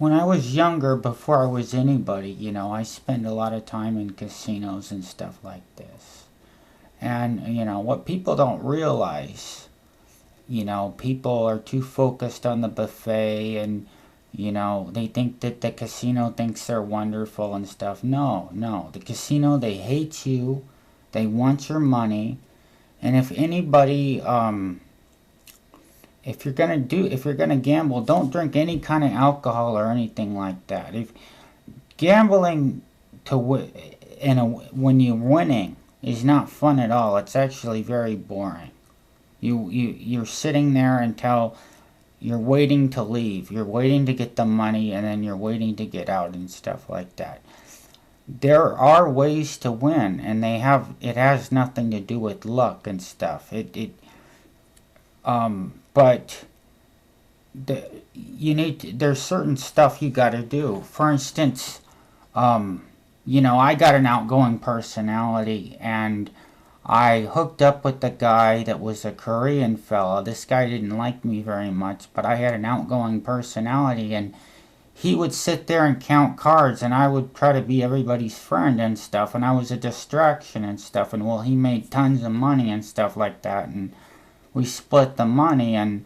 when I was younger, before I was anybody, I spent a lot of time in casinos and stuff like this. And, what people don't realize, people are too focused on the buffet and, they think that the casino thinks they're wonderful and stuff. No, no. The casino, they hate you. They want your money. And if anybody, if you're gonna gamble, don't drink any kind of alcohol or anything like that. If gambling when you're winning is not fun at all. It's actually very boring. You're sitting there until you're waiting to leave. You're waiting to get the money, and then you're waiting to get out and stuff like that. There are ways to win, and it has nothing to do with luck and stuff. But there's certain stuff you got to do. For instance, I got an outgoing personality, and I hooked up with a guy that was a Korean fella. This guy didn't like me very much, but I had an outgoing personality, and he would sit there and count cards, and I would try to be everybody's friend and stuff, and I was a distraction and stuff, and well, he made tons of money and stuff like that, and we split the money, and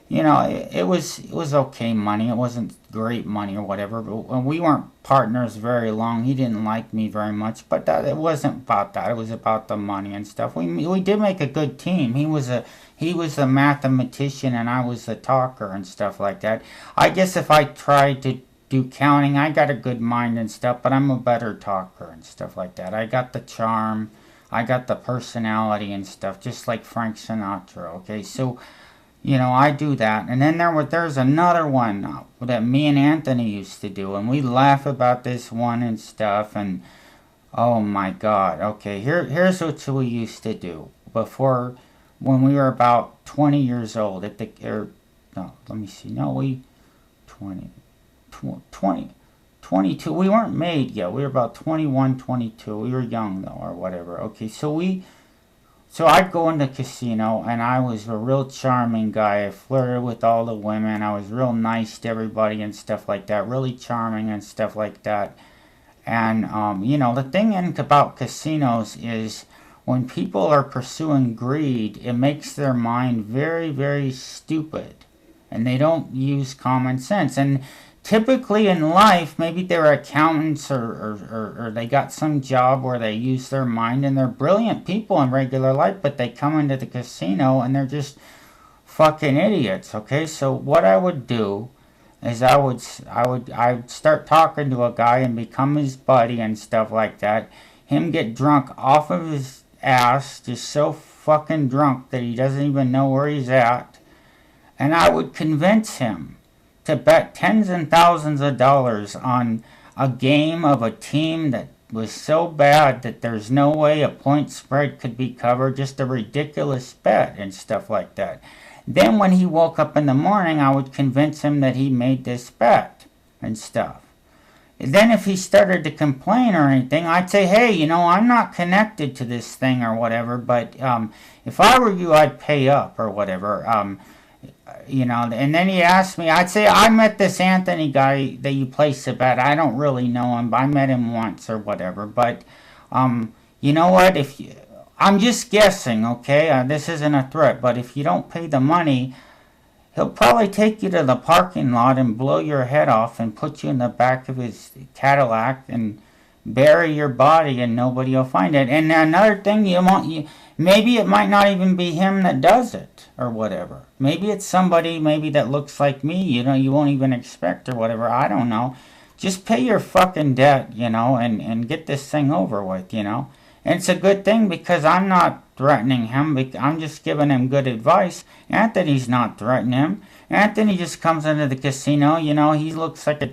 it was okay money. It wasn't great money or whatever, but we weren't partners very long. He didn't like me very much, but it wasn't about that. It was about the money and stuff. We did make a good team. He was a mathematician, and I was the talker and stuff like that. I guess if I tried to do counting, I got a good mind and stuff, but I'm a better talker and stuff like that. I got the charm. I got the personality and stuff, just like Frank Sinatra, okay? So, I do that. And then there's another one that me and Anthony used to do, and we laugh about this one and stuff, and oh my God, okay, here's what we used to do before, when we were about 20 years old, no, let me see, no, 20, 22, we weren't made yet, we were about 21, 22, we were young though, or whatever, okay, so I'd go in the casino, and I was a real charming guy. I flirted with all the women. I was real nice to everybody and stuff like that. Really charming and stuff like that. And, the thing about casinos is when people are pursuing greed, it makes their mind very, very stupid. And they don't use common sense. And typically in life, maybe they're accountants or they got some job where they use their mind, and they're brilliant people in regular life, but they come into the casino and they're just fucking idiots, okay? So what I would do is I'd start talking to a guy and become his buddy and stuff like that. Him get drunk off of his ass, just so fucking drunk that he doesn't even know where he's at. And I would convince him to bet tens and thousands of dollars on a game of a team that was so bad that there's no way a point spread could be covered, just a ridiculous bet and stuff like that. Then when he woke up in the morning, I would convince him that he made this bet and stuff. And then if he started to complain or anything, I'd say, hey, I'm not connected to this thing or whatever, but if I were you, I'd pay up or whatever. And then he asked me, I'd say, I met this Anthony guy that you placed a bet. I don't really know him, but I met him once or whatever. But, you know what? I'm just guessing, okay? This isn't a threat, but if you don't pay the money, he'll probably take you to the parking lot and blow your head off and put you in the back of his Cadillac and bury your body, and nobody will find it. And another thing, maybe it might not even be him that does it or whatever. Maybe it's somebody that looks like me, you won't even expect or whatever. I don't know. Just pay your fucking debt, and get this thing over with, And it's a good thing because I'm not threatening him. I'm just giving him good advice. Anthony's not threatening him. Anthony just comes into the casino, he looks like a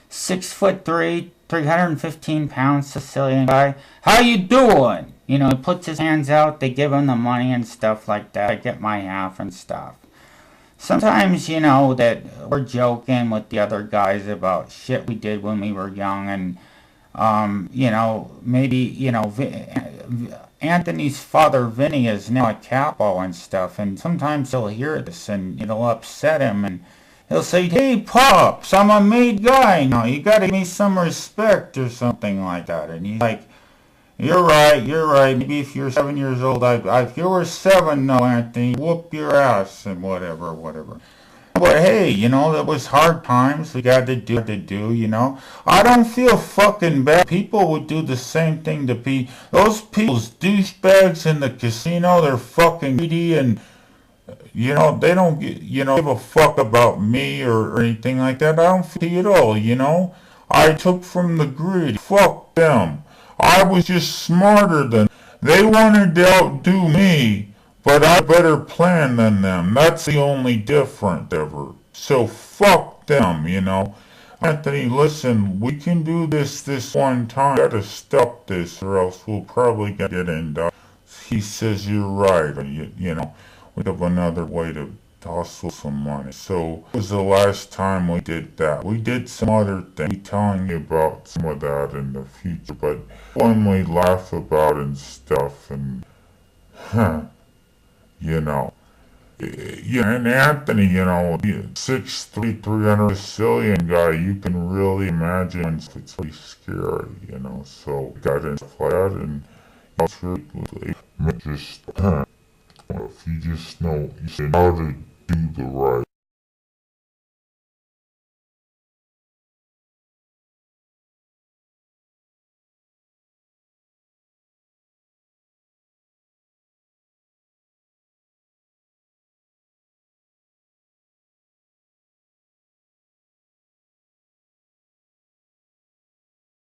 6'3", 315 pound Sicilian guy. How you doing? He puts his hands out, they give him the money and stuff like that. I get my half and stuff. Sometimes, that we're joking with the other guys about shit we did when we were young, and, maybe, Anthony's father, Vinny, is now a capo and stuff, and sometimes he'll hear this, and it'll upset him, and, He'll say, hey, Pops, I'm a made guy now. You gotta give me some respect or something like that. And he's like, you're right. Maybe if you're 7 years old, if you were 7, no, Anthony, whoop your ass and whatever. But hey, that was hard times. We got to do. I don't feel fucking bad. People would do the same thing to people. Those people's douchebags in the casino, they're fucking greedy and, they don't, give a fuck about me or anything like that. I don't feel at all. I took from the greed. Fuck them. I was just smarter than they wanted to outdo me. But I had a better plan than them. That's the only difference ever. So fuck them, Anthony, listen, we can do this one time. Gotta stop this or else we'll probably get into. He says you're right. We have another way to hustle some money. So it was the last time we did that. We did some other things. We'll be telling you about some of that in the future. But when we laugh about and stuff and and Anthony, 6'3", 300 Sicilian guy, you can really imagine it's pretty scary, so got into that and it's really just, if you just know how to do the right